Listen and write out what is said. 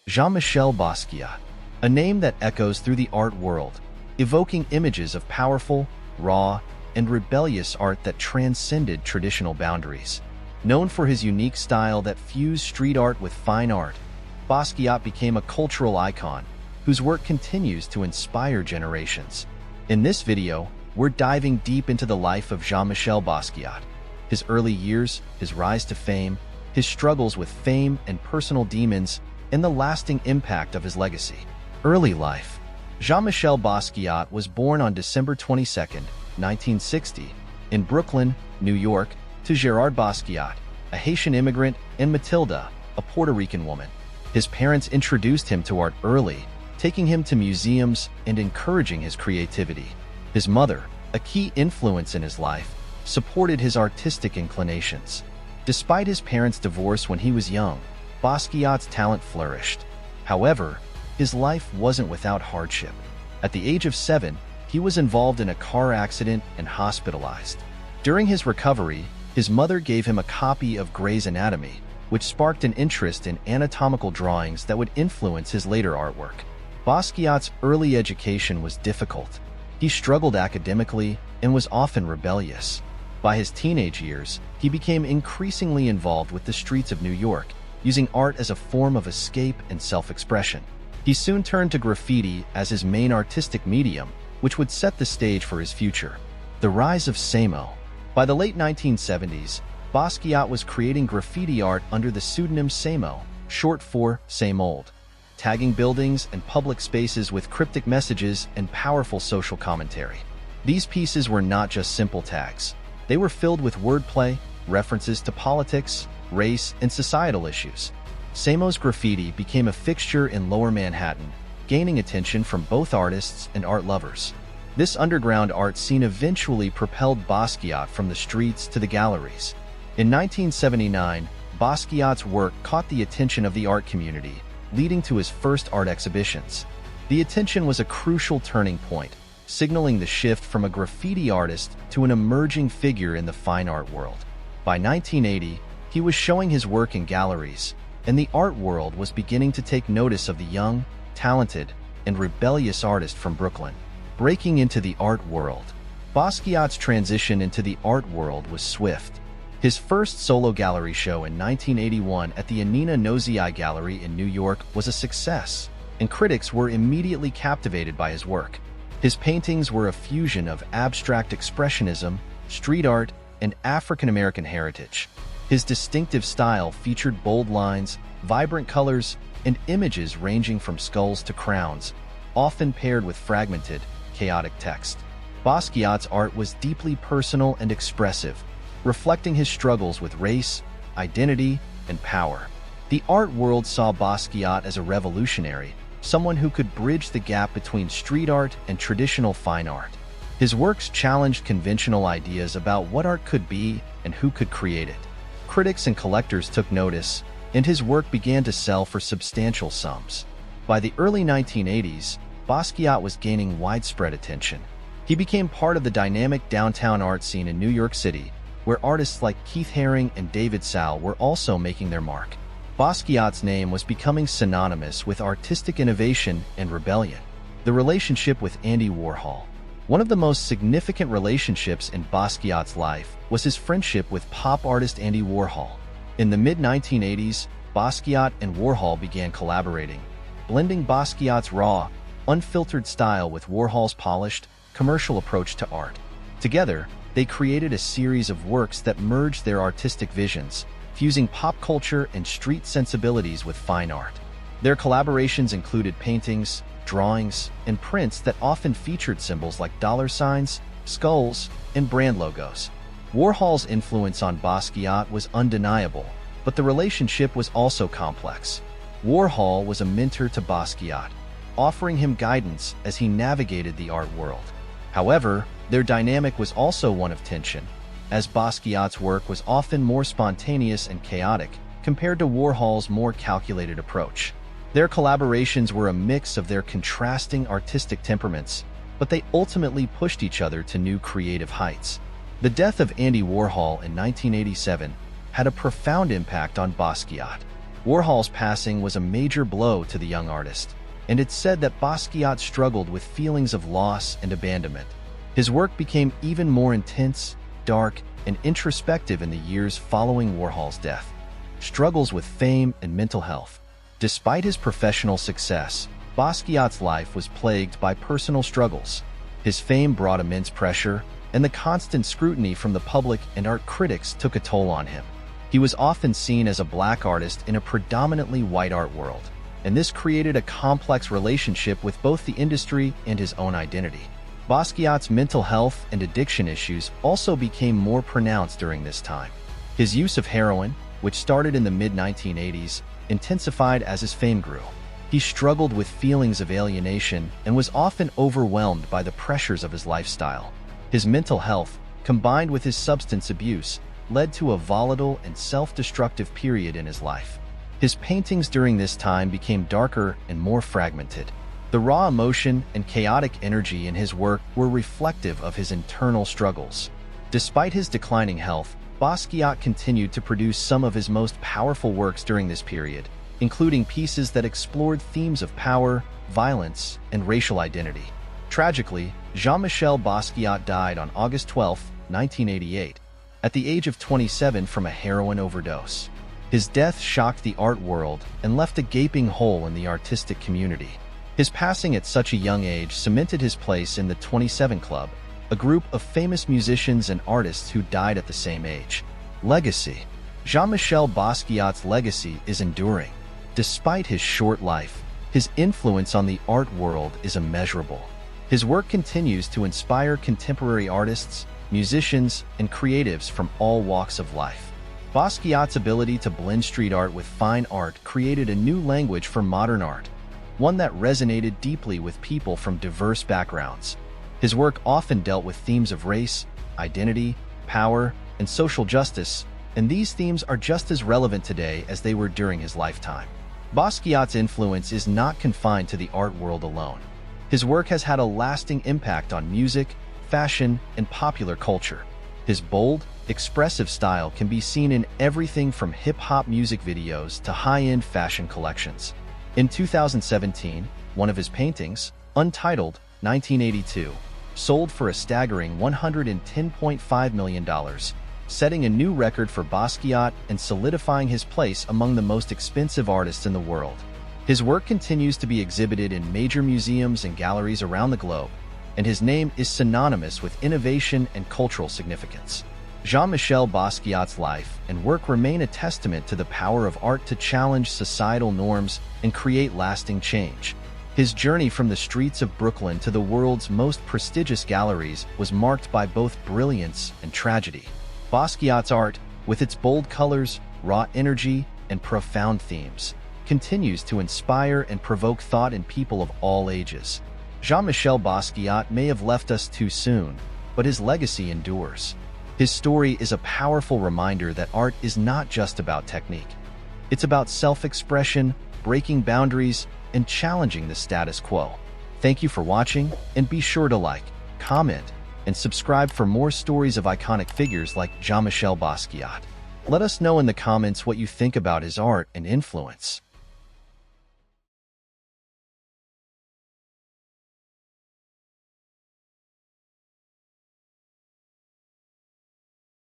Jean-Michel Basquiat, a name that echoes through the art world, evoking images of powerful, raw, and rebellious art that transcended traditional boundaries. Known for his unique style that fused street art with fine art, Basquiat became a cultural icon whose work continues to inspire generations. In this video, we're diving deep into the life of Jean-Michel Basquiat, his early years, his rise to fame, his struggles with fame and personal demons, and the lasting impact of his legacy. Early life. Jean-Michel Basquiat was born on December 22, 1960, in Brooklyn, New York, to Gerard Basquiat, a Haitian immigrant, and Matilda, a Puerto Rican woman. His parents introduced him to art early, taking him to museums and encouraging his creativity. His mother, a key influence in his life, supported his artistic inclinations. Despite his parents' divorce when he was young, Basquiat's talent flourished. However, his life wasn't without hardship. At the age of 7, he was involved in a car accident and hospitalized. During his recovery, his mother gave him a copy of Gray's Anatomy, which sparked an interest in anatomical drawings that would influence his later artwork. Basquiat's early education was difficult. He struggled academically and was often rebellious. By his teenage years, he became increasingly involved with the streets of New York, using art as a form of escape and self-expression. He soon turned to graffiti as his main artistic medium, which would set the stage for his future. The rise of SAMO. By the late 1970s, Basquiat was creating graffiti art under the pseudonym SAMO, short for Same Old, tagging buildings and public spaces with cryptic messages and powerful social commentary. These pieces were not just simple tags. They were filled with wordplay, references to politics, race, and societal issues. SAMO's graffiti became a fixture in Lower Manhattan, gaining attention from both artists and art lovers. This underground art scene eventually propelled Basquiat from the streets to the galleries. In 1979, Basquiat's work caught the attention of the art community, leading to his first art exhibitions. The attention was a crucial turning point, signaling the shift from a graffiti artist to an emerging figure in the fine art world. By 1980, he was showing his work in galleries, and the art world was beginning to take notice of the young, talented, and rebellious artist from Brooklyn. Breaking into the art world. Basquiat's transition into the art world was swift. His first solo gallery show in 1981 at the Anina Nozii Gallery in New York was a success, and critics were immediately captivated by his work. His paintings were a fusion of abstract expressionism, street art, and African-American heritage. His distinctive style featured bold lines, vibrant colors, and images ranging from skulls to crowns, often paired with fragmented, chaotic text. Basquiat's art was deeply personal and expressive, reflecting his struggles with race, identity, and power. The art world saw Basquiat as a revolutionary, someone who could bridge the gap between street art and traditional fine art. His works challenged conventional ideas about what art could be and who could create it. Critics and collectors took notice, and his work began to sell for substantial sums. By the early 1980s, Basquiat was gaining widespread attention. He became part of the dynamic downtown art scene in New York City, where artists like Keith Haring and David Sal were also making their mark. Basquiat's name was becoming synonymous with artistic innovation and rebellion. The relationship with Andy Warhol. One of the most significant relationships in Basquiat's life was his friendship with pop artist Andy Warhol. In the mid-1980s, Basquiat and Warhol began collaborating, blending Basquiat's raw, unfiltered style with Warhol's polished, commercial approach to art. Together, they created a series of works that merged their artistic visions, fusing pop culture and street sensibilities with fine art. Their collaborations included paintings, drawings, and prints that often featured symbols like dollar signs, skulls, and brand logos. Warhol's influence on Basquiat was undeniable, but the relationship was also complex. Warhol was a mentor to Basquiat, offering him guidance as he navigated the art world. However, their dynamic was also one of tension, as Basquiat's work was often more spontaneous and chaotic compared to Warhol's more calculated approach. Their collaborations were a mix of their contrasting artistic temperaments, but they ultimately pushed each other to new creative heights. The death of Andy Warhol in 1987 had a profound impact on Basquiat. Warhol's passing was a major blow to the young artist, and it's said that Basquiat struggled with feelings of loss and abandonment. His work became even more intense, dark, and introspective in the years following Warhol's death. Struggles with fame and mental health. Despite his professional success, Basquiat's life was plagued by personal struggles. His fame brought immense pressure, and the constant scrutiny from the public and art critics took a toll on him. He was often seen as a black artist in a predominantly white art world, and this created a complex relationship with both the industry and his own identity. Basquiat's mental health and addiction issues also became more pronounced during this time. His use of heroin, which started in the mid-1980s, intensified as his fame grew. He struggled with feelings of alienation and was often overwhelmed by the pressures of his lifestyle. His mental health, combined with his substance abuse, led to a volatile and self-destructive period in his life. His paintings during this time became darker and more fragmented. The raw emotion and chaotic energy in his work were reflective of his internal struggles. Despite his declining health, Basquiat continued to produce some of his most powerful works during this period, including pieces that explored themes of power, violence, and racial identity. Tragically, Jean-Michel Basquiat died on August 12, 1988, at the age of 27 from a heroin overdose. His death shocked the art world and left a gaping hole in the artistic community. His passing at such a young age cemented his place in the 27 Club, a group of famous musicians and artists who died at the same age. Legacy. Jean-Michel Basquiat's legacy is enduring. Despite his short life, his influence on the art world is immeasurable. His work continues to inspire contemporary artists, musicians, and creatives from all walks of life. Basquiat's ability to blend street art with fine art created a new language for modern art, one that resonated deeply with people from diverse backgrounds. His work often dealt with themes of race, identity, power, and social justice, and these themes are just as relevant today as they were during his lifetime. Basquiat's influence is not confined to the art world alone. His work has had a lasting impact on music, fashion, and popular culture. His bold, expressive style can be seen in everything from hip-hop music videos to high-end fashion collections. In 2017, one of his paintings, Untitled, 1982, sold for a staggering $110.5 million, setting a new record for Basquiat and solidifying his place among the most expensive artists in the world. His work continues to be exhibited in major museums and galleries around the globe, and his name is synonymous with innovation and cultural significance. Jean-Michel Basquiat's life and work remain a testament to the power of art to challenge societal norms and create lasting change. His journey from the streets of Brooklyn to the world's most prestigious galleries was marked by both brilliance and tragedy. Basquiat's art, with its bold colors, raw energy, and profound themes, continues to inspire and provoke thought in people of all ages. Jean-Michel Basquiat may have left us too soon, but his legacy endures. His story is a powerful reminder that art is not just about technique. It's about self-expression, breaking boundaries, and challenging the status quo. Thank you for watching, and be sure to like, comment, and subscribe for more stories of iconic figures like Jean-Michel Basquiat. Let us know in the comments what you think about his art and influence.